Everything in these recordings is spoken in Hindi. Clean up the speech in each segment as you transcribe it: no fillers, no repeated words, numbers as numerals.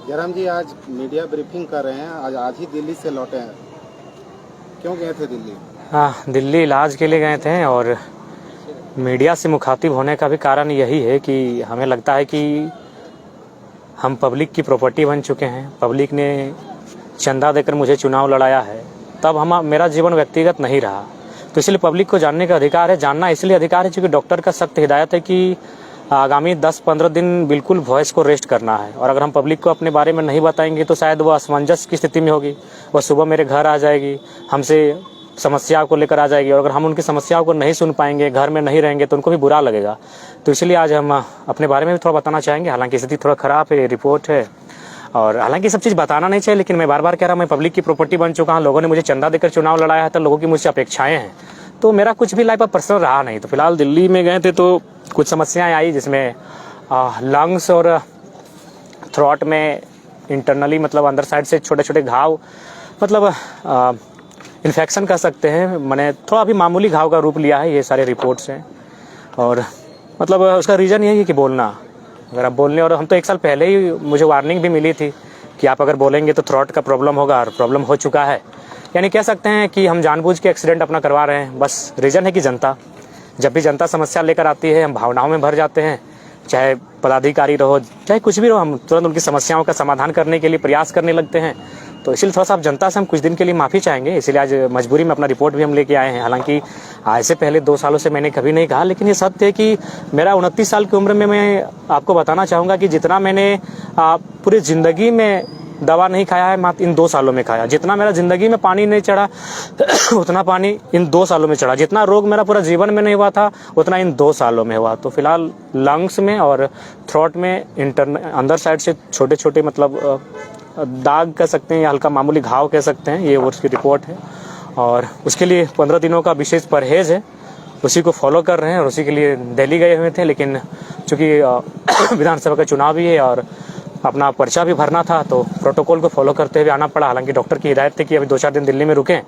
जयराम जी आज मीडिया ब्रीफिंग कर रहे हैं, आज ही दिल्ली से लौटे हैं, क्यों गए थे दिल्ली? हाँ, दिल्ली इलाज के लिए गए थे और मीडिया से मुखातिब होने का भी कारण यही है कि हमें लगता है कि हम पब्लिक की प्रॉपर्टी बन चुके हैं। पब्लिक ने चंदा देकर मुझे चुनाव लड़ाया है, तब मेरा जीवन व्यक्तिगत नहीं रहा, तो इसलिए पब्लिक को जानने का अधिकार है। जानना इसलिए अधिकार है क्योंकि डॉक्टर का सख्त हिदायत है कि आगामी 10-15 दिन बिल्कुल वॉइस को रेस्ट करना है, और अगर हम पब्लिक को अपने बारे में नहीं बताएंगे तो शायद वो असमंजस की स्थिति में होगी। वह सुबह मेरे घर आ जाएगी, हमसे समस्या को लेकर आ जाएगी, और अगर हम उनकी समस्याओं को नहीं सुन पाएंगे, घर में नहीं रहेंगे, तो उनको भी बुरा लगेगा। तो इसलिए आज हम अपने बारे में भी थोड़ा बताना चाहेंगे। हालांकि स्थिति थोड़ा ख़राब है, रिपोर्ट है, और हालांकि सब चीज़ बताना नहीं चाहिए, लेकिन मैं बार बार कह रहा हूँ मैं पब्लिक की प्रॉपर्टी बन चुका हूँ। लोगों ने मुझे चंदा देकर चुनाव लड़ाया है, तो लोगों की मुझसे अपेक्षाएं हैं, तो मेरा कुछ भी लाइफ पर्सनल रहा नहीं। तो फिलहाल दिल्ली में गए थे तो कुछ समस्याएं आई, जिसमें लंग्स और थ्रोट में इंटरनली मतलब अंदर साइड से छोटे छोटे घाव, मतलब इन्फेक्शन कह सकते हैं। मैंने थोड़ा अभी मामूली घाव का रूप लिया है, ये सारे रिपोर्ट्स हैं। और मतलब उसका रीज़न यही है कि बोलना, अगर आप बोलने, और हम तो 1 साल पहले ही मुझे वार्निंग भी मिली थी कि आप अगर बोलेंगे तो थ्रोट का प्रॉब्लम होगा, और प्रॉब्लम हो चुका है। यानी कह सकते हैं कि हम जानबूझ के एक्सीडेंट अपना करवा रहे हैं। बस रीज़न है कि जनता, जब भी जनता समस्या लेकर आती है हम भावनाओं में भर जाते हैं, चाहे पदाधिकारी रहो चाहे कुछ भी रहो, हम तुरंत उनकी समस्याओं का समाधान करने के लिए प्रयास करने लगते हैं। तो इसलिए थोड़ा सा आप जनता से हम कुछ दिन के लिए माफ़ी चाहेंगे, इसलिए आज मजबूरी में अपना रिपोर्ट भी हम लेके आए हैं। हालांकि आज से पहले 2 सालों से मैंने कभी नहीं कहा, लेकिन ये सत्य है कि मेरा 29 साल की उम्र में मैं आपको बताना चाहूँगा कि जितना मैंने पूरी ज़िंदगी में दवा नहीं खाया है, मात्र इन 2 सालों में खाया। जितना मेरा ज़िंदगी में पानी नहीं चढ़ा उतना पानी इन 2 सालों में चढ़ा। जितना रोग मेरा पूरा जीवन में नहीं हुआ था उतना इन 2 सालों में हुआ। तो फिलहाल लंग्स में और थ्रोट में अंदर साइड से छोटे छोटे मतलब दाग कह सकते हैं या हल्का मामूली घाव कह सकते हैं, ये उसकी रिपोर्ट है। और उसके लिए 15 दिनों का विशेष परहेज़ है, उसी को फॉलो कर रहे हैं, और उसी के लिए दिल्ली गए हुए थे। लेकिन चूँकि विधानसभा का चुनाव भी है और अपना पर्चा भी भरना था, तो प्रोटोकॉल को फॉलो करते हुए आना पड़ा। हालांकि डॉक्टर की हिदायत थी कि अभी 2-4 दिन दिल्ली में रुकें,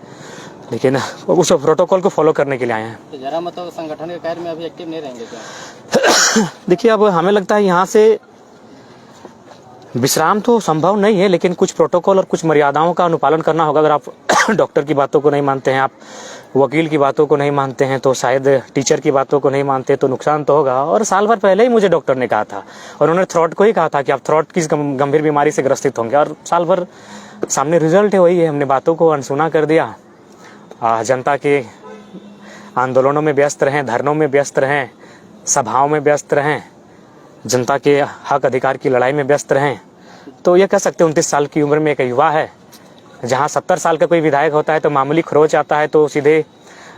लेकिन उस प्रोटोकॉल को फॉलो करने के लिए आए हैं। तो जरा मतलब संगठन के कार्य में अभी एक्टिव नहीं रहेंगे क्या? देखिए, अब हमें लगता है यहाँ से विश्राम तो संभव नहीं है, लेकिन कुछ प्रोटोकॉल और कुछ मर्यादाओं का अनुपालन करना होगा। अगर आप डॉक्टर की बातों को नहीं मानते हैं, आप वकील की बातों को नहीं मानते हैं, तो शायद टीचर की बातों को नहीं मानते, तो नुकसान तो होगा। और साल भर पहले ही मुझे डॉक्टर ने कहा था, और उन्होंने थ्रोट को ही कहा था कि आप थ्रोट की गंभीर बीमारी से ग्रसित होंगे, और साल भर सामने रिजल्ट है वही है। हमने बातों को अनसुना कर दिया, जनता के आंदोलनों में व्यस्त रहें, धरनों में व्यस्त रहें, सभाओं में व्यस्त रहें, जनता के हक अधिकार की लड़ाई में व्यस्त रहें। तो ये कह सकते हैं 29 साल की उम्र में एक युवा है। जहाँ 70 साल का कोई विधायक होता है तो मामूली खरोच आता है तो सीधे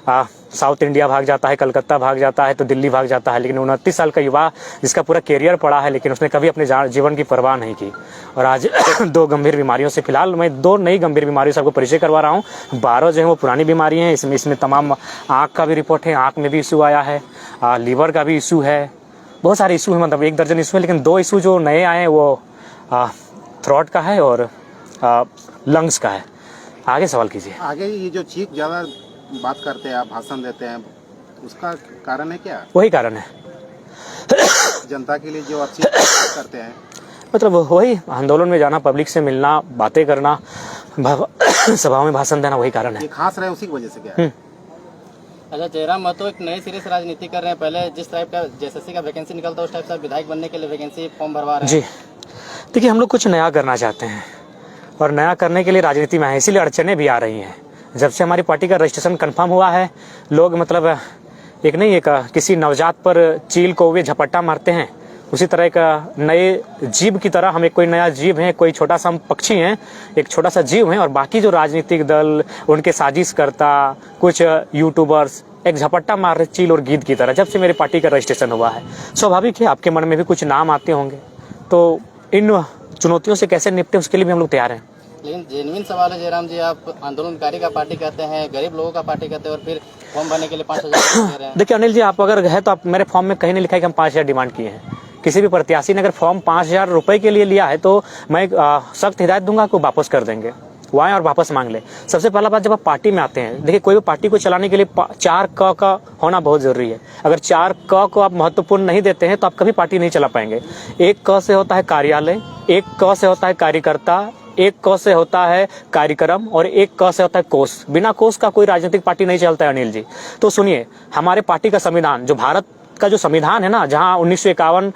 साउथ इंडिया भाग जाता है, कलकत्ता भाग जाता है, तो दिल्ली भाग जाता है। लेकिन 29 साल का युवा जिसका पूरा कैरियर पड़ा है, लेकिन उसने कभी अपने जीवन की परवाह नहीं की। और आज 2 गंभीर बीमारियों से, फिलहाल मैं 2 नई गंभीर बीमारियों से आपको परिचय करवा रहा हूँ। 12 जो है वो पुरानी बीमारी हैं। इसमें तमाम आँख का भी रिपोर्ट है, आँख में भी इशू आया है, लीवर का भी इशू है, बहुत सारे इशू है, मतलब 1 दर्जन इशू है। लेकिन 2 इशू जो नए आए हैं वो थ्रोट का है और लंग्स का है। आगे सवाल कीजिए। आगे ये जो चीख ज़्यादा बात करते हैं, आप भाषण देते हैं, उसका कारण है क्या? वही कारण है, जनता के लिए जो आप चीख करते हैं, मतलब वही आंदोलन में जाना, पब्लिक से मिलना, बातें करना, सभाओं में भाषण देना, वही कारण है। ये खास रहे उसी की वजह से क्या? अच्छा, जयराम महतो एक नए सिरे से राजनीति कर रहे हैं। पहले जिस टाइप का जेएसएससी का वैकेंसी निकलता है उस टाइप से विधायक बनने के लिए वैकेंसी फॉर्म भरवा रहे हैं। जी, देखिए, हम लोग कुछ नया करना चाहते हैं, और नया करने के लिए राजनीति में है, इसीलिए अड़चने भी आ रही हैं। जब से हमारी पार्टी का रजिस्ट्रेशन कंफर्म हुआ है, लोग मतलब एक नहीं, एक किसी नवजात पर चील को वे झपट्टा मारते हैं, उसी तरह का नए जीव की तरह हम एक कोई नया जीव है, कोई छोटा सा पक्षी हैं, एक छोटा सा जीव है, और बाकी जो राजनीतिक दल, उनके साजिशकर्ता, कुछ यूट्यूबर्स एक झपट्टा मार रहे चील और गीद की तरह। जब से मेरी पार्टी का रजिस्ट्रेशन हुआ है, स्वाभाविक है आपके मन में भी कुछ नाम आते होंगे, तो इन चुनौतियों से कैसे निपटे उसके लिए भी हम लोग तैयार हैं। लेकिन जेन्युइन सवाल है जयराम जी, आप आंदोलनकारी का पार्टी कहते हैं, गरीब लोगों का पार्टी कहते हैं, और फिर फॉर्म भरने के लिए 5,000 दे रहे हैं। देखिए अनिल जी, आप अगर है तो आप मेरे फॉर्म में कहीं नहीं लिखा है कि हम 5,000 डिमांड किए हैं। किसी भी प्रत्याशी ने अगर फॉर्म 5,000 रुपए के लिए लिया है तो मैं सख्त हिदायत दूंगा कि वापस कर देंगे। वो आए और वापस मांग ले। सबसे पहला बात, जब आप पार्टी में आते हैं, देखिए कोई भी पार्टी को चलाने के लिए 4 क का होना बहुत जरूरी है। अगर 4 क को आप महत्वपूर्ण नहीं देते हैं तो आप कभी पार्टी नहीं चला पाएंगे। 1 क से होता है कार्यालय, 1 क से होता है कार्यकर्ता, 1 क से होता है कार्यक्रम और 1 क से होता है कोष। बिना कोष का कोई राजनीतिक पार्टी नहीं चलता है अनिल जी। तो सुनिए, हमारे पार्टी का संविधान, जो भारत का जो संविधान है ना, जहां 1951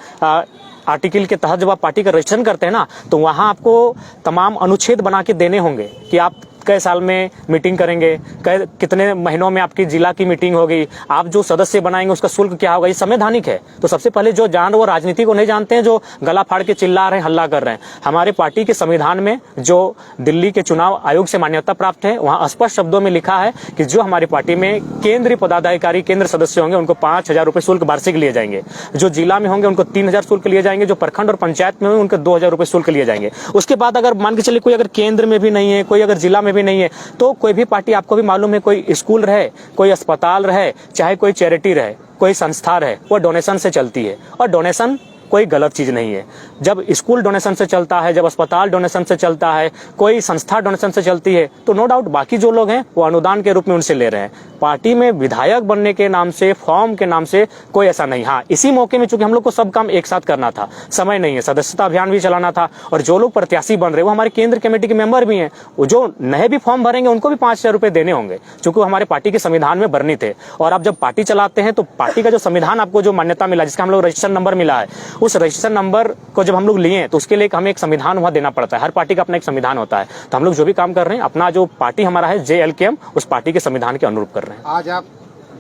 आर्टिकल के तहत जब आप पार्टी का रजिस्ट्रेशन करते हैं ना, तो वहां आपको तमाम अनुच्छेद बना के देने होंगे कि आप कई साल में मीटिंग करेंगे, कितने महीनों में आपकी जिला की मीटिंग होगी, आप जो सदस्य बनाएंगे उसका शुल्क क्या होगा। ये संवैधानिक है। तो सबसे पहले जो जान वो राजनीति को नहीं जानते हैं, जो गला फाड़ के चिल्ला रहे हैं, हल्ला कर रहे हैं। हमारे पार्टी के संविधान में जो दिल्ली के चुनाव आयोग से मान्यता प्राप्त है, वहां स्पष्ट शब्दों में लिखा है कि जो हमारी पार्टी में केंद्रीय पदाधिकारी, केंद्र सदस्य होंगे, उनको 5,000 रुपए शुल्क वार्षिक लिए जाएंगे। जो जिला में होंगे उनको 3,000 शुल्क लिए जाएंगे। जो प्रखंड और पंचायत में होंगे उनको 2,000 रुपए शुल्क लिए जाएंगे। उसके बाद अगर मान के चलिए कोई अगर केंद्र में भी नहीं है, कोई अगर जिला में भी नहीं है, तो कोई भी पार्टी, आपको भी मालूम है, कोई स्कूल रहे, कोई अस्पताल रहे, चाहे कोई चैरिटी रहे, कोई संस्था रहे, वो डोनेशन से चलती है। और डोनेशन कोई गलत चीज नहीं है। जब स्कूल डोनेशन से चलता है, जब अस्पताल डोनेशन से चलता है, कोई संस्था डोनेशन से चलती है, तो नो डाउट बाकी जो लोग हैं वो अनुदान के रूप में उनसे ले रहे हैं। पार्टी में विधायक बनने के नाम से, फॉर्म के नाम से कोई ऐसा नहीं। हाँ, इसी मौके में चूंकि हम लोग को सब काम एक साथ करना था, समय नहीं है, सदस्यता अभियान भी चलाना था, और जो लोग प्रत्याशी बन रहे वो हमारे केंद्र कमेटी के मेंबर भी हैं। जो नए भी फॉर्म भरेंगे उनको भी 5,000 रुपए देने होंगे, चूंकि हमारे पार्टी के संविधान में वर्णित है। और आप जब पार्टी चलाते हैं तो पार्टी का जो संविधान आपको जो मान्यता मिला, जिसका हम लोग रजिस्ट्रेशन नंबर मिला है, उस रजिस्ट्रेशन नंबर को जब हम लोग लिए तो उसके लिए हमें एक संविधान वहां देना पड़ता है। हर पार्टी का अपना एक संविधान होता है। तो हम लोग जो भी काम कर रहे हैं, अपना जो पार्टी हमारा है JLKM, उस पार्टी के संविधान के अनुरूप कर रहे हैं। आज आप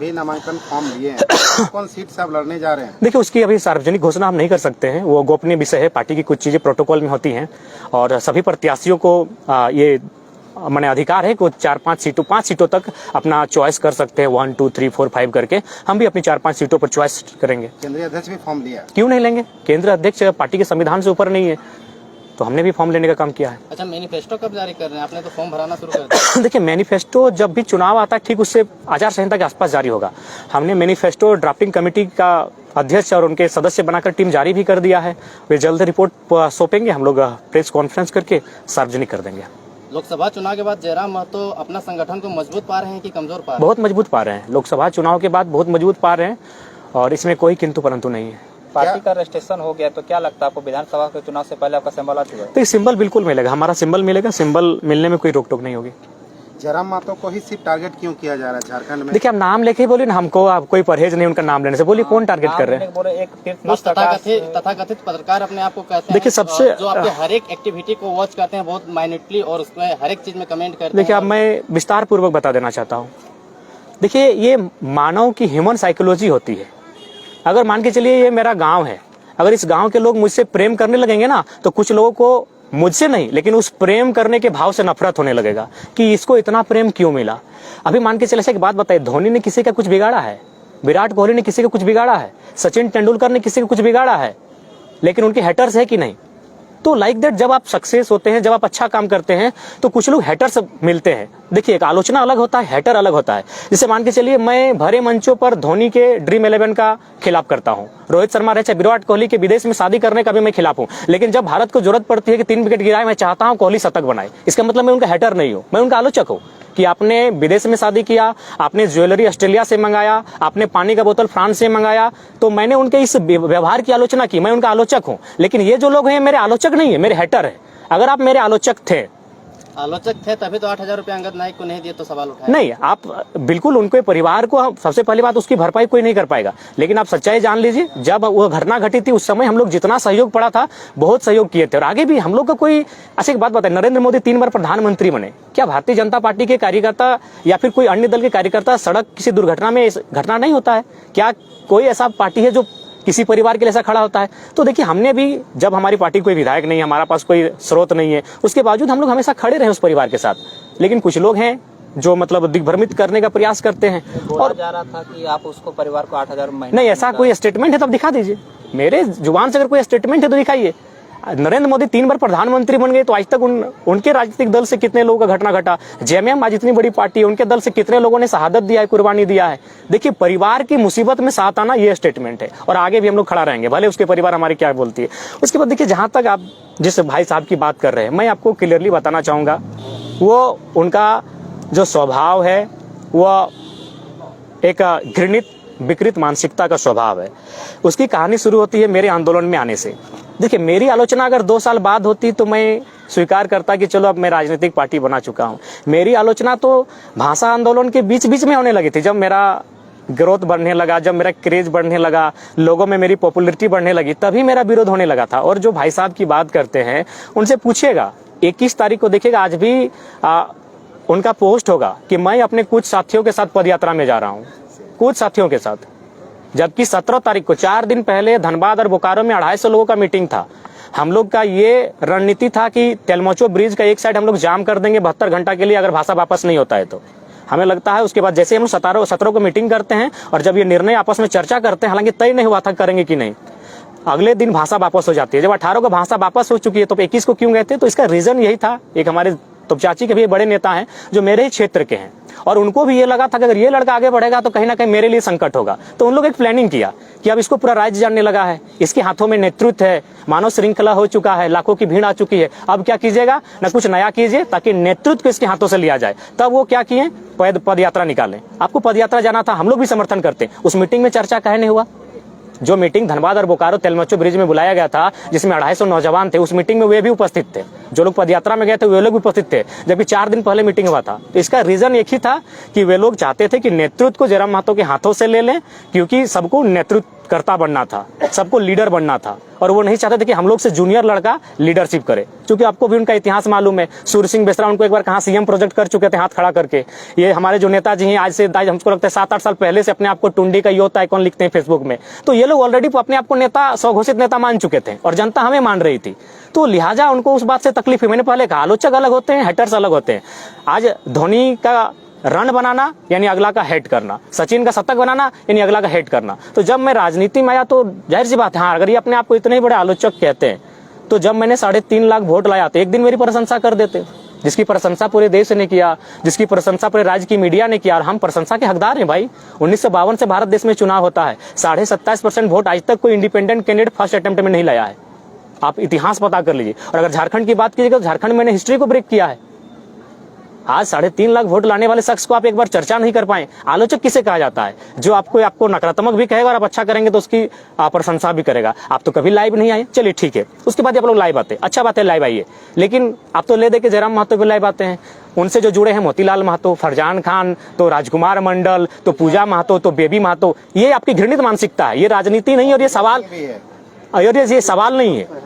भी नामांकन फॉर्म लिए हैं, कौन सीट से आप लड़ने जा रहे हैं? देखिए, उसकी अभी सार्वजनिक घोषणा हम नहीं कर सकते हैं, वो गोपनीय विषय है। पार्टी की कुछ चीजें प्रोटोकॉल में होती हैं और सभी प्रत्याशियों को ये मैंने अधिकार है कि 4-5 सीटों, 5 सीटों तक अपना चॉइस कर सकते हैं, 1, 2, 3, 4, 5 करके। हम भी अपनी 4-5 सीटों पर चॉइस करेंगे। केंद्रीय अध्यक्ष भी फॉर्म लिया? क्यों नहीं लेंगे? केंद्रीय अध्यक्ष पार्टी के संविधान से ऊपर नहीं है, तो हमने भी फॉर्म लेने का काम किया है। अच्छा, मैनिफेस्टो कब जारी कर रहे हैं? आपने तो फॉर्म भराना शुरू कर दिया। देखिए, मैनिफेस्टो जब भी चुनाव आता है ठीक उससे आचार संहिता के आसपास जारी होगा। हमने मैनिफेस्टो ड्राफ्टिंग कमेटी का अध्यक्ष और उनके सदस्य बनाकर टीम जारी भी कर दिया है। वे जल्द रिपोर्ट सौंपेंगे, हम लोग प्रेस कॉन्फ्रेंस करके सार्वजनिक कर देंगे। लोकसभा चुनाव के बाद जयराम महतो अपना संगठन को मजबूत पा रहे हैं कि कमजोर पा रहे हैं? बहुत मजबूत पा रहे हैं। लोकसभा चुनाव के बाद बहुत मजबूत पा रहे हैं और इसमें कोई किंतु परंतु नहीं है। पार्टी का रजिस्ट्रेशन हो गया तो क्या लगता है आपको विधानसभा के चुनाव से पहले आपका सिंबल आ चुका है? तो सिंबल बिल्कुल मिलेगा, हमारा सिंबल मिलेगा। सिंबल मिलने में कोई रोक टोक नहीं होगी। जयराम महतो को ही सिर्फ टारगेट क्यों किया जा रहा है झारखंड में? देखिए, आप नाम लेके ही बोलिए ना, हमको आप कोई परहेज नहीं उनका नाम लेने से। बोलिए कौन टारगेट कर रहे हैं? कुछ तथाकथित पत्रकार अपने आप को कहते हैं, देखिए, सबसे जो आपके हर एक एक्टिविटी को वॉच करते हैं बहुत माइन्यूटली और उसमें हर एक चीज में कमेंट करते हैं। देखिए, अब मैं विस्तार पूर्वक बता देना चाहता हूँ। देखिए, ये मानव की ह्यूमन साइकोलॉजी होती है। अगर मान के चलिए ये मेरा गाँव है, अगर इस गांव के लोग मुझसे प्रेम करने लगेंगे ना, तो कुछ लोगों को मुझसे नहीं लेकिन उस प्रेम करने के भाव से नफरत होने लगेगा कि इसको इतना प्रेम क्यों मिला। अभी मान के चले, एक बात बताइए, धोनी ने किसी का कुछ बिगाड़ा है? विराट कोहली ने किसी का कुछ बिगाड़ा है? सचिन तेंदुलकर ने किसी का कुछ बिगाड़ा है? लेकिन उनके हेटर्स है कि नहीं? तो लाइक दैट, जब आप सक्सेस होते हैं, जब आप अच्छा काम करते हैं, तो कुछ लोग हेटर्स मिलते हैं। देखिए, एक आलोचना अलग होता है, हेटर अलग होता है। जैसे मान के चलिए, मैं भरे मंचों पर धोनी के ड्रीम 11 का खिलाफ करता हूं, रोहित शर्मा रहे चाहे विराट कोहली के विदेश में शादी करने का भी मैं खिलाफ हूं। लेकिन जब भारत को जरूरत पड़ती है कि 3 विकेट गिराए, मैं चाहता हूं कोहली शतक बनाए। इसका मतलब मैं उनका हेटर नहीं हूं, मैं उनका आलोचक हूं कि आपने विदेश में शादी किया, आपने ज्वेलरी ऑस्ट्रेलिया से मंगाया, आपने पानी का बोतल फ्रांस से मंगाया, तो मैंने उनके इस व्यवहार की आलोचना की, मैं उनका आलोचक हूं। लेकिन ये जो लोग हैं मेरे आलोचक नहीं है, मेरे हेटर है। अगर आप मेरे आलोचक थे तभी तो 8,000 रुपए अंगद नाइक को नहीं दिए तो सवाल उठाए। नहीं, आप बिल्कुल उनके परिवार को, सबसे पहली बात उसकी भरपाई कोई नहीं कर पाएगा। लेकिन आप सच्चाई जान लीजिए, जब वो घटना घटी थी उस समय हम लोग जितना सहयोग पड़ा था, बहुत सहयोग किए थे और आगे भी हम लोग का कोई। ऐसी एक बात बताए, नरेंद्र मोदी 3 बार प्रधानमंत्री बने, क्या भारतीय जनता पार्टी के कार्यकर्ता या फिर कोई अन्य दल के कार्यकर्ता सड़क किसी दुर्घटना में घटना नहीं होता है? क्या कोई ऐसा पार्टी है जो किसी परिवार के लिए ऐसा खड़ा होता है? तो देखिए, हमने भी, जब हमारी पार्टी कोई विधायक नहीं है, हमारा पास कोई स्रोत नहीं है, उसके बावजूद हम लोग हमेशा खड़े रहे उस परिवार के साथ। लेकिन कुछ लोग हैं जो मतलब दिग्भ्रमित करने का प्रयास करते हैं। और जा रहा था कि आप उसको परिवार को 8,000 महीने। नहीं, ऐसा कोई स्टेटमेंट है तो आप दिखा दीजिए, मेरे जुबान से अगर कोई स्टेटमेंट है तो दिखाइए। नरेंद्र मोदी 3 बार प्रधानमंत्री बन गए, तो आज तक उनके राजनीतिक दल से कितने लोगों का घटना घटा? जेएमएम आज इतनी बड़ी पार्टी है, उनके दल से कितने लोगों ने शहादत दिया है, कुर्बानी दिया है? देखिए, परिवार की मुसीबत में साथ आना ये स्टेटमेंट है और आगे भी हम लोग खड़ा रहेंगे, भले उसके परिवार हमारी क्या बोलती है। उसके बाद देखिए, जहां तक आप जिस भाई साहब की बात कर रहे हैं, मैं आपको क्लियरली बताना चाहूंगा वो उनका जो स्वभाव है वह एक घृणित विकृत मानसिकता का स्वभाव है। उसकी कहानी शुरू होती है मेरे आंदोलन में आने से। देखिए, मेरी आलोचना अगर 2 साल बाद होती तो मैं स्वीकार करता कि चलो अब मैं राजनीतिक पार्टी बना चुका हूँ। मेरी आलोचना तो भाषा आंदोलन के बीच बीच में होने लगी थी, जब मेरा ग्रोथ बढ़ने लगा, जब मेरा क्रेज बढ़ने लगा, लोगों में मेरी पॉपुलैरिटी बढ़ने लगी, तभी मेरा विरोध होने लगा था। और जो भाई साहब की बात करते हैं उनसे पूछिएगा, 21 तारीख को देखिएगा, आज भी उनका पोस्ट होगा कि मैं अपने कुछ साथियों के साथ पदयात्रा में जा रहा हूँ, कुछ साथियों के साथ। जबकि 17 तारीख को 4 दिन पहले धनबाद और बोकारो में 250 लोगों का मीटिंग था। हम लोग का ये रणनीति था कि तेलमोचो ब्रिज का एक साइड हम लोग जाम कर देंगे 72 घंटा के लिए, अगर भाषा वापस नहीं होता है तो। हमें लगता है उसके बाद जैसे हम 17 को मीटिंग करते हैं और जब ये निर्णय आपस में चर्चा करते हैं, हालांकि तय नहीं हुआ था करेंगे कि नहीं, अगले दिन भाषा वापस हो जाती है। जब 18 को भाषा वापस हो चुकी है तो 21 को क्यों गए थे? तो इसका रीजन यही था। एक हमारे तोपचाची के भी बड़े नेता हैं जो मेरे ही क्षेत्र के हैं, और उनको भी ये लगा था कि अगर ये लड़का आगे बढ़ेगा तो कहीं ना कहीं मेरे लिए संकट होगा। तो उन लोग एक प्लानिंग किया कि अब इसको पूरा राज्य जानने लगा है, इसके हाथों में नेतृत्व है, मानव श्रृंखला हो चुका है, लाखों की भीड़ आ चुकी है, अब क्या कीजिएगा ना कुछ नया कीजिए ताकि नेतृत्व को इसके हाथों से लिया जाए। तब वो क्या किए, पद यात्रा निकालें। आपको पद यात्रा जाना था, हम लोग भी समर्थन करते। उस मीटिंग में चर्चा काहे नहीं हुआ? जो मीटिंग धनबाद और बोकारो तेलमोचो ब्रिज में बुलाया गया था, जिसमें 250 नौजवान थे, उस मीटिंग में वे भी उपस्थित थे। जो लोग पदयात्रा में गए थे वे लोग भी उपस्थित थे, जबकि 4 दिन पहले मीटिंग हुआ था। तो इसका रीजन एक ही था कि वे लोग चाहते थे कि नेतृत्व को जयराम महतो के हाथों से ले लें, क्योंकि सबको नेतृत्व करता बनना था, सबको लीडर बनना था, और वो नहीं चाहते थे कि हम लोग से जूनियर लड़का लीडरशिप करे। क्योंकि आपको भी उनका इतिहास मालूम है, सूर्य सिंह बेसरा उनको एक बार कहाँ सीएम प्रोजेक्ट कर चुके थे हाथ खड़ा करके। ये हमारे जो नेताजी हैं आज हमको लगता है 7-8 साल पहले से अपने आप को टुंडी का यूथ आइकॉन लिखते हैं फेसबुक में। तो ये लोग ऑलरेडी अपने आप को नेता, स्वघोषित नेता मान चुके थे और जनता हमें मान रही थी। तो लिहाजा उनको उस बात से तकलीफ है। मैंने पहले कहा, आलोचक अलग होते हैं, हेटर्स अलग होते हैं। आज धोनी का रन बनाना यानी अगला का हेट करना, सचिन का शतक बनाना यानी अगला का हेट करना। तो जब मैं राजनीति में आया तो जाहिर सी बात है, हाँ, अगर ये अपने आप को इतने ही बड़े आलोचक कहते हैं तो जब मैंने 3.5 लाख वोट लाया तो एक दिन मेरी प्रशंसा कर देते, जिसकी प्रशंसा पूरे देश ने किया, जिसकी प्रशंसा पूरे राज्य की मीडिया ने किया। और हम प्रशंसा के हकदार हैं भाई। 1952 से भारत देश में चुनाव होता है, 27.5% वोट आज तक कोई इंडिपेंडेंट कैंडिडेट फर्स्ट अटेम्प्ट में नहीं लाया है। आप इतिहास पता कर लीजिए। और अगर झारखंड की बात कीजिएगा तो झारखंड में हिस्ट्री को ब्रेक किया है। आज 3.5 लाख वोट लाने वाले शख्स को आप एक बार चर्चा नहीं कर पाए। आलोचक किसे कहा जाता है? जो आपको नकारात्मक भी कहेगा और आप अच्छा करेंगे तो उसकी प्रशंसा भी करेगा। आप तो कभी लाइव नहीं आए, चलिए ठीक है, उसके बाद आप लोग लाइव आते, अच्छा बात है, लाइव आइए। लेकिन आप तो ले दे के जयराम महतो पे लाइव आते हैं। उनसे जो जुड़े हैं मोतीलाल महतो, फरजान खान, तो राजकुमार मंडल, तो पूजा महतो, तो बेबी महतो, ये आपकी घृणित मानसिकता है। ये राजनीति नहीं और ये सवाल नहीं है,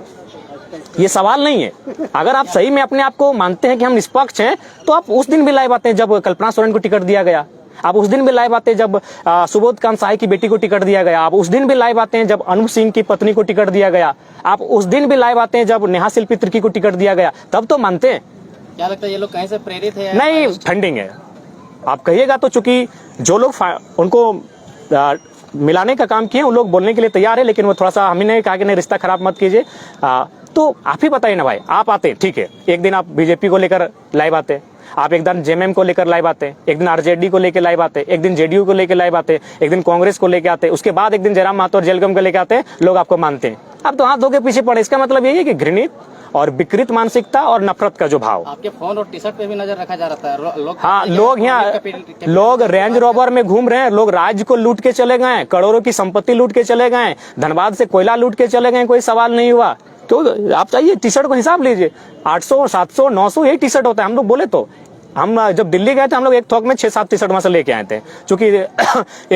ये सवाल नहीं है। अगर आप सही में अपने आप को मानते हैं कि हम निष्पक्ष हैं तो आप उस दिन भी लाइव आते हैं जब कल्पना सोरेन को टिकट दिया गया। आप उस दिन भी लाइव आते हैं जब सुबोध कांत साही की बेटी को टिकट दिया गया। आप उस दिन भी लाइव आते हैं जब अनूप सिंह की पत्नी को टिकट दिया गया। आप उस दिन भी लाइव आते हैं जब नेहा शिल्पी तिर्की को टिकट दिया गया। तब तो मानते हैं। क्या लगता है ये लोग कहीं से प्रेरित है? नहीं, फंडिंग है। आप कहिएगा तो, चूंकि जो लोग उनको मिलाने का काम किए उन लोग बोलने के लिए तैयार है, लेकिन वो थोड़ा सा हमने कहा कि नहीं, रिश्ता खराब मत कीजिए। तो आप ही बताइए ना भाई, आप आते ठीक है, एक दिन आप बीजेपी को लेकर लाइव आते, आप एक दिन जेएमएम को लेकर लाइव आते, एक दिन आरजेडी को लेकर लाइव आते, एक दिन जेडीयू को लेकर लाइव आते, एक दिन कांग्रेस को लेकर आते, उसके बाद एक दिन जयराम महतो और जेलकम को लेकर आते, लोग आपको मानते हैं। आप तो हाथ धो के पीछे पड़े। इसका मतलब यही है कि घृणित और विकृत मानसिकता और नफरत का जो भाव। आपके फोन और टी शर्ट पे भी नजर रखा जा रहा है। लोग यहाँ लोग रेंज रोवर में घूम रहे हैं, लोग राज्य को लूट के चले गए, करोड़ों की संपत्ति लूट के चले गए, धनबाद से कोयला लूट के चले गए, कोई सवाल नहीं हुआ। तो आप चाहिए टी शर्ट को हिसाब लीजिए, 800, 700, 900 यही टी शर्ट होता है। हम लोग बोले तो, हम जब दिल्ली गए थे हम लोग एक थोक में 6-7 टी शर्ट वहां से लेके आए थे, क्योंकि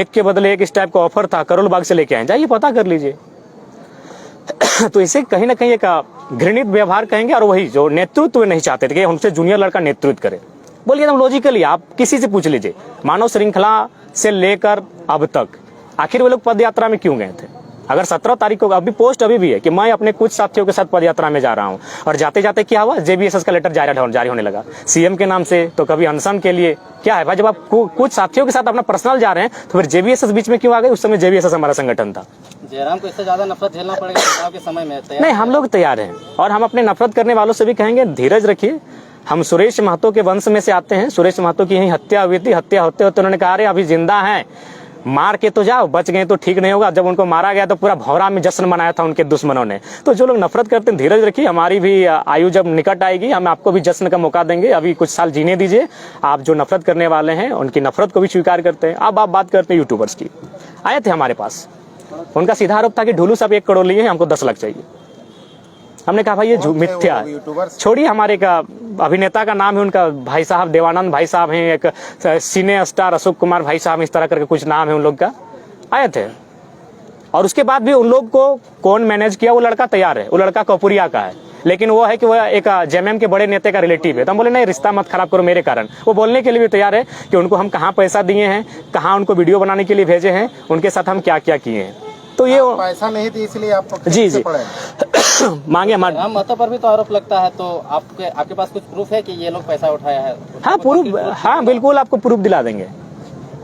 एक के बदले एक इस टाइप का ऑफर था, करोल बाग से लेके आए, जाइए पता कर लीजिए। तो इसे कहीं ना कहीं एक घृणित व्यवहार कहेंगे। और वही जो नेतृत्व नहीं चाहते थे कि हमसे जूनियर लड़का नेतृत्व करे। बोलिए एकदम लॉजिकली, आप किसी से पूछ लीजिए, मानव श्रृंखला से लेकर अब तक आखिर वो लोग पद यात्रा में क्यों गए थे? अगर 17 तारीख को अभी पोस्ट अभी भी है कि मैं अपने कुछ साथियों के साथ पदयात्रा में जा रहा हूं, और जाते जाते क्या हुआ, जेबीएसएस का लेटर जारी होने लगा सीएम के नाम से, तो कभी अनशन के लिए। क्या है भाई, जब आप कुछ साथियों के साथ अपना पर्सनल जा रहे हैं तो फिर जेबीएसएस बीच में क्यों आ गए? उस समय जेबीएसएस हमारा संगठन था। जयराम को इससे ज्यादा नफरत झेलना पड़ेगा चुनाव के समय में? नहीं, हम लोग तैयार हैं। और हम अपने नफरत करने वालों से भी कहेंगे धीरज रखिए। हम सुरेश महतो के वंश में से आते हैं। सुरेश महतो की यही हत्या हुई थी। हत्या होते होते उन्होंने कहा, अरे अभी जिंदा हैं, मार के तो जाओ, बच गए तो ठीक नहीं होगा। जब उनको मारा गया तो पूरा भौरा में जश्न मनाया था उनके दुश्मनों ने। तो जो लोग नफरत करते हैं, धीरज रखिए, हमारी भी आयु जब निकट आएगी हम आपको भी जश्न का मौका देंगे। अभी कुछ साल जीने दीजिए। आप जो नफरत करने वाले हैं उनकी नफरत को भी स्वीकार करते हैं। अब आप बात करते हैं यूट्यूबर्स की। आए थे हमारे पास, उनका सीधा आरोप था कि ढुलू साहब 1 करोड़ लिए हैं, हमको 10 लाख चाहिए। हमने कहा भाई ये मिथ्या है, छोड़िए। हमारे का अभिनेता का नाम है, उनका भाई साहब देवानंद भाई साहब हैं, एक सिने स्टार अशोक कुमार भाई साहब, इस तरह करके कुछ नाम है उन लोग का। आए थे और उसके बाद भी उन लोग को कौन मैनेज किया, वो लड़का तैयार है। वो लड़का कपूरिया का है, लेकिन वो है कि वो एक जेएमएम के बड़े नेता का रिलेटिव है। तो हम बोले नहीं, रिश्ता मत खराब करो मेरे कारण। वो बोलने के लिए भी तैयार है कि उनको हम कहाँ पैसा दिए हैं, कहाँ उनको वीडियो बनाने के लिए भेजे हैं, उनके साथ हम क्या क्या किए हैं। तो ये पैसा नहीं थी इसलिए आपको जी मांगे हमारे जयराम महतो पर भी तो आरोप लगता है, तो आपके पास कुछ प्रूफ है कि ये लोग पैसा उठाया है? हाँ प्रूफ, हाँ बिल्कुल आपको प्रूफ दिला देंगे।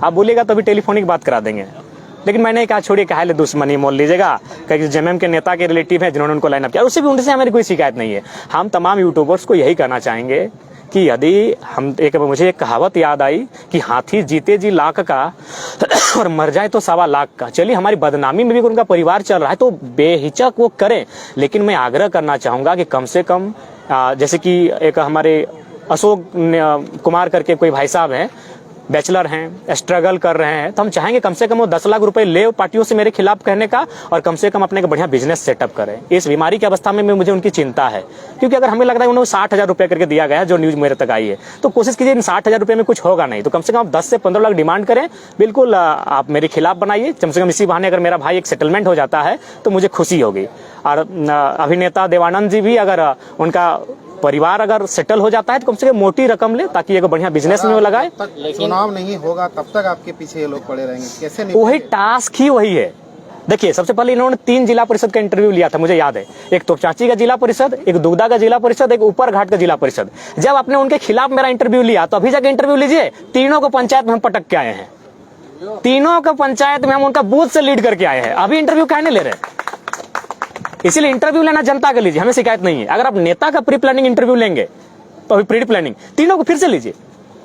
आप बोलिएगा तो अभी टेलीफोनिक बात करा देंगे। लेकिन मैंने कहा छोड़िए, कहा ले दुश्मनी मोल लीजिएगा, क्योंकि जेएमएम के नेता के रिलेटिव है जिन्होंने उनको लाइन अप किया। उससे भी उनसे हमारी कोई शिकायत नहीं है। हम तमाम यूट्यूबर्स को यही कहना चाहेंगे कि यदि हम मुझे एक कहावत याद आई कि हाथी जीते जी लाख का और मर जाए तो 1.25 लाख का। चलिए, हमारी बदनामी में भी उनका परिवार चल रहा है तो बेहिचक वो करें। लेकिन मैं आग्रह करना चाहूंगा कि कम से कम जैसे कि एक हमारे अशोक कुमार करके कोई भाई साहब हैं, बैचलर हैं, स्ट्रगल कर रहे हैं, तो हम चाहेंगे कम से कम वो 10 लाख रुपए ले पार्टियों से मेरे खिलाफ कहने का, और कम से कम अपने का बढ़िया बिजनेस सेटअप करें। इस बीमारी की अवस्था में मुझे उनकी चिंता है, क्योंकि अगर हमें लग रहा है उन्हें 60,000 रुपए करके दिया गया है, जो न्यूज मेरे तक आई है, तो कोशिश कीजिए इन 60,000 रुपए में कुछ होगा नहीं तो कम से कम आप 10 से 15 लाख डिमांड करें। बिल्कुल आप मेरे खिलाफ बनाइए, कम से कम इसी बहाने अगर मेरा भाई एक सेटलमेंट हो जाता है तो मुझे खुशी होगी। और अभिनेता देवानंद जी भी, अगर उनका परिवार अगर सेटल हो जाता है तो कम से कम मोटी रकम ले, ताकि एक बढ़िया बिजनेस में वो लगाए। चुनाव नहीं होगा तब तक आपके पीछे ये लोग पड़े रहेंगे, कैसे? वही टास्क ही वही है। देखिए, सबसे पहले इन्होंने 3 जिला परिषद का इंटरव्यू लिया था, मुझे याद है। एक तोपचांची का जिला परिषद, एक दुगदा का जिला परिषद, एक ऊपर घाट का जिला परिषद। जब आपने उनके खिलाफ मेरा इंटरव्यू लिया तो अभी जाके इंटरव्यू लीजिए, तीनों को पंचायत में हम पटक के आए हैं। तीनों को पंचायत में हम उनका बूथ से लीड करके आए हैं। अभी इंटरव्यू कहने ले रहे? इसीलिए इंटरव्यू लेना जनता का लीजिए, हमें शिकायत नहीं है। अगर आप नेता का प्री प्लानिंग इंटरव्यू लेंगे तो अभी प्री प्लानिंग तीनों को फिर से लीजिए।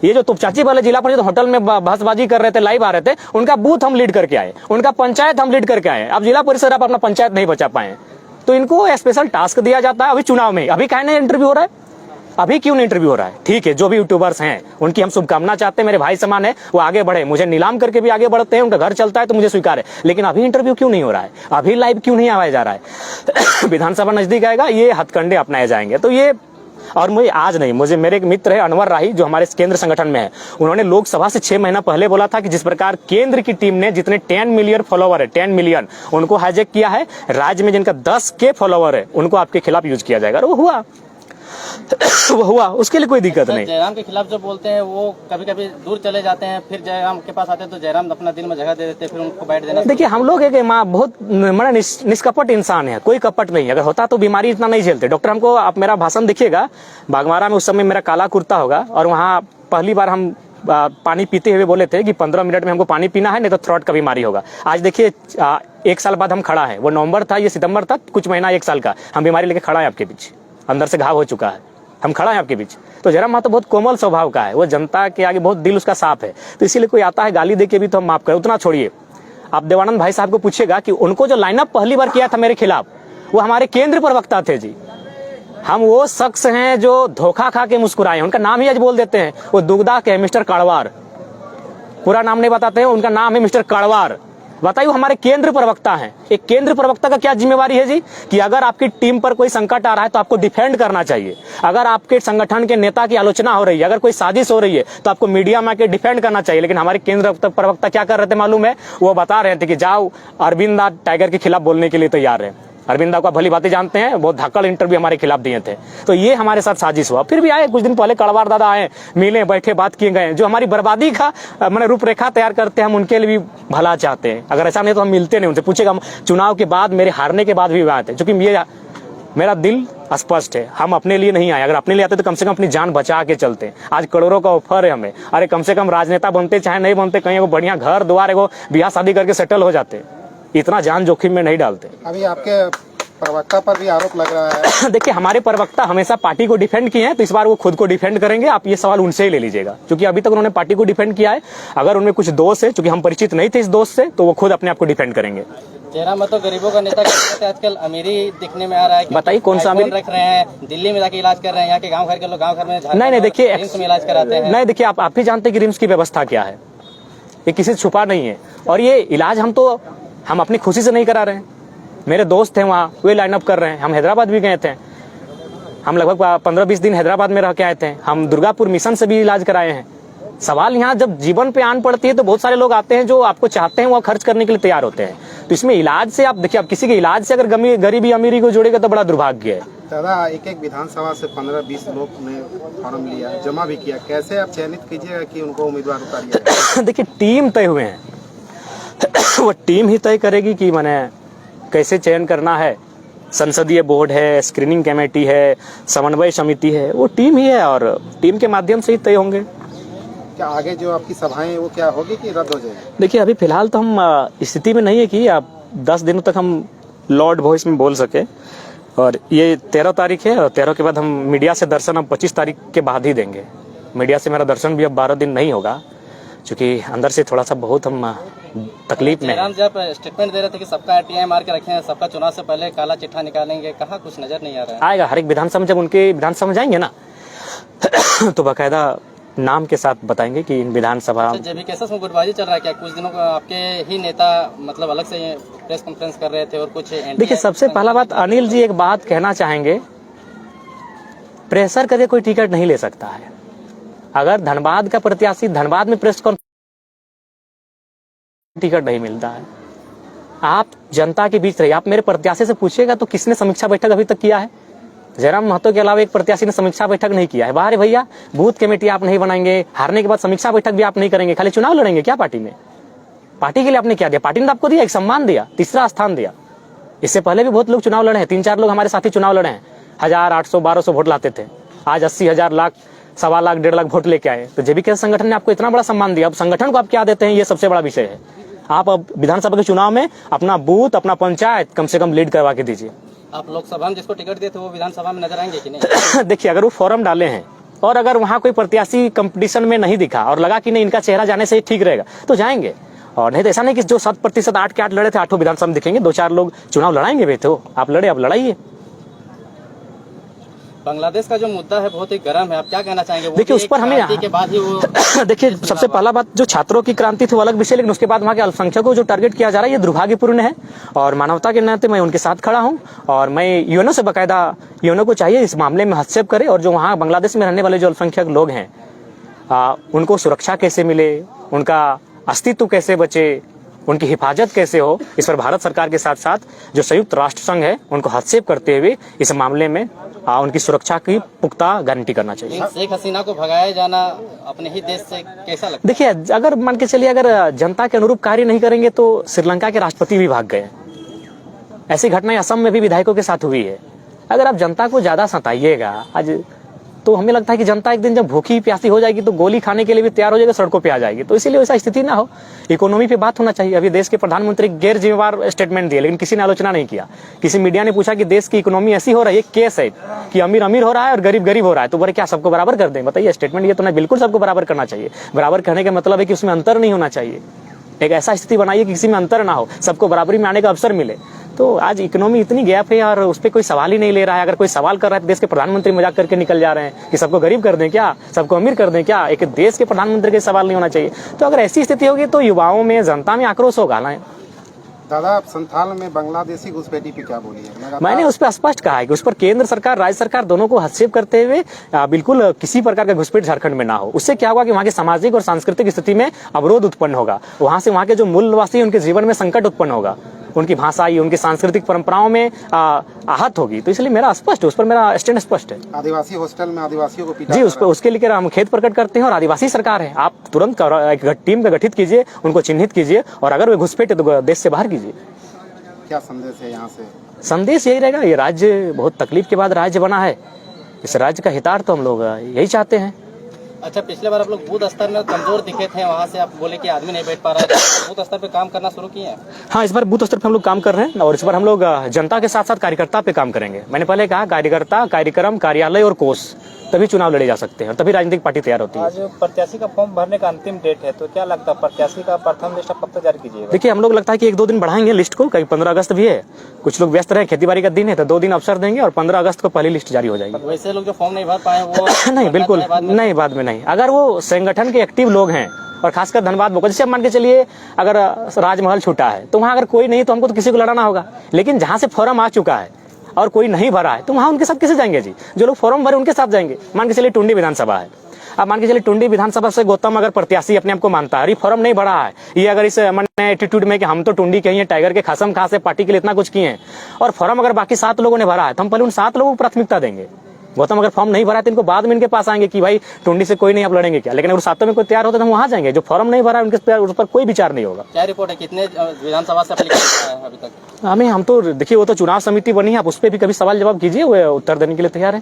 ये जो तुपचाची वाले जिला परिषद होटल में बहसबाजी कर रहे थे, लाइव आ रहे थे, उनका बूथ हम लीड करके आए, उनका पंचायत हम लीड करके आए। अब जिला परिषद आप अपना पंचायत नहीं बचा पाए, तो इनको स्पेशल टास्क दिया जाता है अभी चुनाव में। अभी कहने इंटरव्यू हो रहा है, अभी क्यों नहीं इंटरव्यू हो रहा है? ठीक है, जो भी यूट्यूबर्स हैं उनकी हम शुभकामना चाहते हैं, मेरे भाई समान है, वो आगे बढ़े, मुझे नीलाम करके भी आगे बढ़ते हैं, उनका घर चलता है तो मुझे स्वीकार है। लेकिन अभी इंटरव्यू क्यों नहीं हो रहा है? अभी लाइव क्यों नहीं आवाया जा रहा है? विधानसभा नजदीक आएगा, ये हथकंडे अपनाए जाएंगे। तो ये, और मुझे आज नहीं, मुझे मेरे एक मित्र है अनवर राही, जो हमारे केंद्र संगठन में है, उन्होंने लोकसभा से 6 महीना पहले बोला था कि जिस प्रकार केंद्र की टीम ने जितने 10 मिलियन फॉलोवर है, 10 मिलियन उनको हाईजैक किया है, राज्य में जिनका 10K फॉलोवर है उनको आपके खिलाफ यूज किया जाएगा। और वो हुआ वो हुआ, उसके लिए कोई दिक्कत नहीं। जयराम के खिलाफ जो बोलते हैं वो कभी कभी दूर चले जाते हैं, फिर जयराम के पास आते हैं तो जयराम अपना दिल में जगह दे देते हैं, फिर उनको बैठ देना। देखिए, हम लोग एक बहुत बड़ा निष्कपट इंसान है, कोई कपट नहीं। अगर होता तो बीमारी इतना नहीं झेलते। डॉक्टर हमको, आप मेरा भाषण देखिएगा बागमारा में, उस समय मेरा काला कुर्ता होगा, और वहाँ पहली बार हम पानी पीते हुए बोले थे कि 15 मिनट में हमको पानी पीना है, नहीं तो थ्रोट का बीमारी होगा। आज देखिए 1 साल बाद हम खड़ा है, वो नवंबर था, ये सितंबर तक, कुछ महीना 1 साल का हम बीमारी लेके खड़ा है आपके बीच, अंदर से घाव हो चुका है, हम खड़ा है आपके बीच। तो जयराम महतो बहुत कोमल स्वभाव का है, वो जनता के आगे बहुत दिल उसका साफ है, तो इसीलिए कोई आता है गाली दे के भी तो हम माफ करें, उतना छोड़िए। आप देवानंद भाई साहब को पूछिएगा कि उनको जो लाइनअप पहली बार किया था मेरे खिलाफ, वो हमारे केंद्र प्रवक्ता थे जी। हम वो शख्स हैं जो धोखा खा के मुस्कुराए, उनका नाम ही आज बोल देते हैं। वो दुगदा के मिस्टर कड़वार, पूरा नाम नहीं बताते हैं, उनका नाम है मिस्टर कड़वार। बताइए, हमारे केंद्र प्रवक्ता हैं। एक केंद्र प्रवक्ता का क्या जिम्मेवारी है जी, कि अगर आपकी टीम पर कोई संकट आ रहा है तो आपको डिफेंड करना चाहिए। अगर आपके संगठन के नेता की आलोचना हो रही है, अगर कोई साजिश हो रही है, तो आपको मीडिया में आके डिफेंड करना चाहिए। लेकिन हमारे केंद्र प्रवक्ता क्या कर रहे थे मालूम है? वो बता रहे थे कि जाओ अरविंद टाइगर के खिलाफ बोलने के लिए तैयार है। अरविंदा को भली बातें जानते हैं, बहुत धाकड़ इंटरव्यू हमारे खिलाफ दिए थे। तो ये हमारे साथ साजिश हुआ। फिर भी आए, कुछ दिन पहले कड़वार दादा आए, मिले, बैठे, बात किए गए। जो हमारी बर्बादी का मैंने रूपरेखा तैयार करते हैं, हम उनके लिए भी भला चाहते हैं। अगर ऐसा नहीं तो हम मिलते नहीं उनसे। पूछेगा, हम चुनाव के बाद, मेरे हारने के बाद भी आते हैं, क्योंकि ये मेरा दिल स्पष्ट है, हम अपने लिए नहीं आए। अगर अपने लिए आते तो कम से कम अपनी जान बचा के चलते। आज करोड़ों का ऑफर है हमें, अरे कम से कम राजनेता बनते चाहे नहीं बनते, कहीं वो बढ़िया घर द्वार, एगो ब्याह शादी करके सेटल हो जाते, इतना जान जोखिम में नहीं डालते। अभी आपके प्रवक्ता पर भी आरोप लग रहा है। देखिए, हमारे प्रवक्ता हमेशा पार्टी को डिफेंड किए हैं, तो इस बार वो खुद को डिफेंड करेंगे। आप ये सवाल उनसे ही ले लीजिएगा, क्योंकि अभी तक उन्होंने पार्टी को डिफेंड किया है। अगर उनमें कुछ दोष है, क्योंकि हम परिचित नहीं थे इस दोष से, तो वो खुद अपने आप को डिफेंड करेंगे। जयराम महतो गरीबों का नेता कहते हैं, आजकल अमीरी दिखने में आ रहा है। बताइए कौन सा अमीरी रख रहे हैं, दिल्ली में जाके इलाज कर रहे हैं, यहाँ के गांव घर के लोग गांव घर में नहीं देखिए, रिम्स में इलाज कराते हैं। नहीं देखिए, आप भी जानते हैं कि रिम्स की व्यवस्था क्या है, ये किसी से छुपा नहीं है। और ये इलाज हम अपनी खुशी से नहीं करा रहे हैं। मेरे दोस्त हैं वहाँ, वे लाइन अप कर रहे हैं। हम हैदराबाद भी गए थे, हम लगभग 15-20 दिन हैदराबाद में रह के आए थे। हम दुर्गापुर मिशन से भी इलाज कराए हैं। सवाल यहाँ जब जीवन पे आन पड़ती है तो बहुत सारे लोग आते हैं जो आपको चाहते हैं, वो खर्च करने के लिए तैयार होते हैं। तो इसमें इलाज से आप देखिए, आप किसी के इलाज से अगर गरीबी अमीरी को जोड़ेगा तो बड़ा दुर्भाग्य है। दादा, एक विधानसभा से 15-20 लोग ने फॉर्म लिया, जमा भी किया, कैसे आप चयनित कीजिएगा कि उनको उम्मीदवार उतारिए? देखिए, टीम तय हुए हैं वो टीम ही तय करेगी कि मैंने कैसे चयन करना है। संसदीय बोर्ड है, स्क्रीनिंग कमेटी है, समन्वय समिति है, वो टीम ही है और टीम के माध्यम से ही तय होंगे। क्या आगे जो आपकी सभाएं वो क्या होगी कि रद्द हो जाएगी? देखिए, अभी फिलहाल तो हम स्थिति में नहीं है कि अब 10 दिनों तक हम लॉर्ड वॉइस में बोल सके। और ये 13 तारीख है और 13 के बाद हम मीडिया से दर्शन अब 25 तारीख के बाद ही देंगे। मीडिया से मेरा दर्शन भी अब 12 दिन नहीं होगा, क्योंकि अंदर से थोड़ा सा बहुत हम तकलीफ में। जयराम जब स्टेटमेंट दे रहे थे कि सबका RTI मार के रखे हैं, सबका चुनाव से पहले काला चिट्ठा निकालेंगे, कहा कुछ नजर नहीं आ रहा है। आएगा हर एक विधानसभा में, जब उनके विधानसभा में जाएंगे ना तो बाकायदा नाम के साथ बताएंगे कि इन विधानसभा। जेबी केसेस में गुटबाजी चल रहा है क्या? कुछ दिनों को आपके ही नेता मतलब अलग से प्रेस कॉन्फ्रेंस कर रहे थे और कुछ। देखिए, सबसे पहला बात, अनिल जी एक बात कहना चाहेंगे, प्रेशर करके कोई टिकट नहीं ले सकता है। अगर धनबाद का प्रत्याशी धनबाद में प्रेस कॉन्फ्रेंस, टिकट नहीं मिलता है। आप जनता के बीच रहिए। आप मेरे प्रत्याशी से पूछिएगा तो किसने समीक्षा बैठक अभी तक किया है? जयराम महतो के अलावा एक प्रत्याशी ने समीक्षा बैठक नहीं किया है। बाहर भैया, बूथ कमेटी आप नहीं बनाएंगे, हारने के बाद समीक्षा बैठक भी आप नहीं करेंगे, खाली चुनाव लड़ेंगे क्या पार्टी में? पार्टी के लिए आपने क्या दिया? पार्टी ने आपको दिया एक सम्मान दिया, तीसरा स्थान दिया। इससे पहले भी बहुत लोग चुनाव लड़े हैं, 3-4 लोग हमारे साथी चुनाव लड़े हैं, 1000, 800, 1200 वोट लाते थे, आज 80,000, लाख, 1.25 लाख, 1.5 लाख वोट लेके आए। तो जेबी के संगठन ने आपको इतना बड़ा सम्मान दिया, अब संगठन को आप क्या देते हैं, ये सबसे बड़ा विषय है। आप अब विधानसभा के चुनाव में अपना बूथ, अपना पंचायत कम से कम लीड करवा के दीजिए। आप लोकसभा में जिसको टिकट दिए थे वो विधानसभा में नजर आएंगे कि नहीं? देखिए, अगर वो फॉर्म डाले हैं और अगर वहां कोई प्रत्याशी कंपटीशन में नहीं दिखा और लगा कि नहीं इनका चेहरा जाने से ही ठीक रहेगा तो जाएंगे। और नहीं तो ऐसा नहीं कि जो 7% 8 के 8 लड़े थे, 8 विधानसभा में दिखेंगे, 2-4 लोग चुनाव लड़ाएंगे भी। तो आप लड़े, अब लड़ाइए। बांग्लादेश का जो मुद्दा है बहुत ही गर्म है, आप क्या कहना चाहेंगे? देखिए, उस पर हमें के बाद ही वो देखिए, सबसे पहला बात, जो छात्रों की क्रांति थी वो अलग विषय, लेकिन उसके बाद वहाँ के अल्पसंख्यकों को जो टारगेट किया जा रहा है ये दुर्भाग्यपूर्ण है। और मानवता के नाते मैं उनके साथ खड़ा हूँ और मैं यूएनओ से बाकायदा, यूएनओ को चाहिए इस मामले में हस्तक्षेप करे और जो वहाँ बांग्लादेश में रहने वाले जो अल्पसंख्यक लोग हैं उनको सुरक्षा कैसे मिले, उनका अस्तित्व कैसे बचे, उनकी हिफाजत कैसे हो, इस पर भारत सरकार के साथ साथ जो संयुक्त राष्ट्र संघ है उनको हस्तक्षेप करते हुए इस मामले में उनकी सुरक्षा की पुख्ता गारंटी करना चाहिए। शेख हसीना को भगाया जाना अपने ही देश से कैसा लगता है? देखिए, अगर मान के चलिए, अगर जनता के अनुरूप कार्य नहीं करेंगे तो श्रीलंका के राष्ट्रपति भी भाग गए। ऐसी घटनाएं असम में भी विधायकों के साथ हुई है। अगर आप जनता को ज्यादा सताइएगा आज, तो हमें लगता है कि जनता एक दिन जब भूखी प्यासी हो जाएगी तो गोली खाने के लिए भी तैयार हो जाएगी, सड़कों पे आ जाएगी। तो इसीलिए वैसा स्थिति ना हो, इकोनॉमी पे बात होना चाहिए। अभी देश के प्रधानमंत्री गैर जिम्मेवार स्टेटमेंट दिए, लेकिन किसी ने आलोचना नहीं किया। किसी मीडिया ने पूछा कि देश की इकोनॉमी ऐसी हो रही है, केस है कि अमीर अमीर हो रहा है और गरीब गरीब हो रहा है, तो बोले क्या सबको बराबर कर दें? बताइए, स्टेटमेंट ये तो नहीं, बिल्कुल सबको बराबर करना चाहिए। बराबर करने का मतलब है कि उसमें अंतर नहीं होना चाहिए। एक ऐसा स्थिति बनाइए कि किसी में अंतर ना हो, सबको बराबरी में आने का अवसर मिले। तो आज इकोनॉमी इतनी गैप है और उस पर कोई सवाल ही नहीं ले रहा है। अगर कोई सवाल कर रहा है तो देश के प्रधानमंत्री मजाक करके निकल जा रहे हैं कि सबको गरीब कर दें क्या, सबको अमीर कर दें क्या। एक देश के प्रधानमंत्री के सवाल नहीं होना चाहिए। तो अगर ऐसी स्थिति होगी तो युवाओं में, जनता में आक्रोश होगा ना। दादा, आप संथाल में बांग्लादेशी घुसपैठी पे क्या बोलिए? मैंने उस पर स्पष्ट कहा है कि उस पर केंद्र सरकार, राज्य सरकार दोनों को हस्तक्षेप करते हुए बिल्कुल किसी प्रकार का घुसपैठ झारखंड में ना हो। उससे क्या होगा कि वहाँ की सामाजिक और सांस्कृतिक स्थिति में अवरोध उत्पन्न होगा। वहाँ से वहाँ के जो मूलवासी उनके जीवन में संकट उत्पन्न होगा, उनकी भाषा, उनकी सांस्कृतिक परंपराओं में आहत होगी। तो इसलिए मेरा स्पष्ट है, उस पर मेरा स्टैंड स्पष्ट है। आदिवासी हॉस्टल में आदिवासियों को पीटा जी, उस पर उसके लिए हम खेद प्रकट करते हैं और आदिवासी सरकार है, आप तुरंत एक टीम का गठित कीजिए, उनको चिन्हित कीजिए और अगर वे घुसपैठ है तो देश से बाहर कीजिए। क्या संदेश है यहाँ से? संदेश यही रहेगा, ये राज्य बहुत तकलीफ के बाद राज्य बना है, इस राज्य का हितार्थ तो हम लोग यही चाहते हैं। अच्छा, पिछले बार आप लोग बूथ स्तर में कमजोर दिखे थे, वहाँ से आप बोले कि आदमी नहीं बैठ पा रहा है, तो बूथ स्तर पे काम करना शुरू किए हैं? हाँ, इस बार बूथ स्तर पे हम लोग काम कर रहे हैं और इस बार हम लोग जनता के साथ साथ कार्यकर्ता पे काम करेंगे। मैंने पहले कहा कार्यकर्ता, कार्यक्रम, कार्यालय और कोष, तभी चुनाव लड़े जा सकते हैं और तभी राजनीतिक पार्टी तैयार होती है। आज प्रत्याशी का फॉर्म भरने का अंतिम डेट है, तो क्या लगता है प्रत्याशी का प्रथम लिस्ट कब तक जारी कीजिएगा? देखिए, हम लोग लगता है कि 1-2 दिन बढ़ाएंगे लिस्ट को, कहीं 15 अगस्त भी है, कुछ लोग व्यस्त रहे, खेती बाड़ी का दिन है, तो 2 दिन अवसर देंगे और 15 अगस्त को पहली लिस्ट जारी हो जाएगी। वैसे लोग जो फॉर्म नहीं भर पाए वो नहीं, बिल्कुल नहीं, बाद में नहीं। अगर वो संगठन के एक्टिव लोग हैं और खासकर धनबाद बोका, जैसे मान के चलिए अगर राजमहल छूटा है तो वहाँ अगर कोई नहीं तो हमको तो किसी को लड़ाना होगा, लेकिन जहाँ से फॉर्म आ चुका है और कोई नहीं भरा है तो वहाँ उनके साथ कैसे जाएंगे जी? जो लोग फॉर्म भरे उनके साथ जाएंगे। मान के चलिए टुंडी विधानसभा है, अब मान के चलिए टुंडी विधानसभा से गौतम अगर प्रत्याशी अपने आप को मानता है और ये फॉर्म नहीं भरा है, ये अगर इस मन एटीट्यूड में कि हम तो टुंडी के ही हैं, टाइगर के खसम खास है, पार्टी के लिए इतना कुछ किए हैं, और फॉर्म अगर बाकी 7 लोगों ने भरा है तो हम पहले उन 7 लोगों को प्राथमिकता देंगे। गौतम अगर फॉर्म नहीं भरा है तो इनको बाद में इनके पास आएंगे कि भाई टुंडी से कोई नहीं, आप लड़ेंगे क्या? लेकिन अगर 7 में कोई तैयार होता है तो हम वहाँ जाएंगे। जो फॉर्म नहीं भरा है उस पर कोई विचार नहीं होगा। क्या रिपोर्ट है, कितने विधानसभा से एप्लीकेशन है अभी तक? हम तो देखिए, वो तो चुनाव समिति बनी है, आप उस पर भी कभी सवाल जवाब कीजिए, वो उत्तर देने के लिए तैयार है।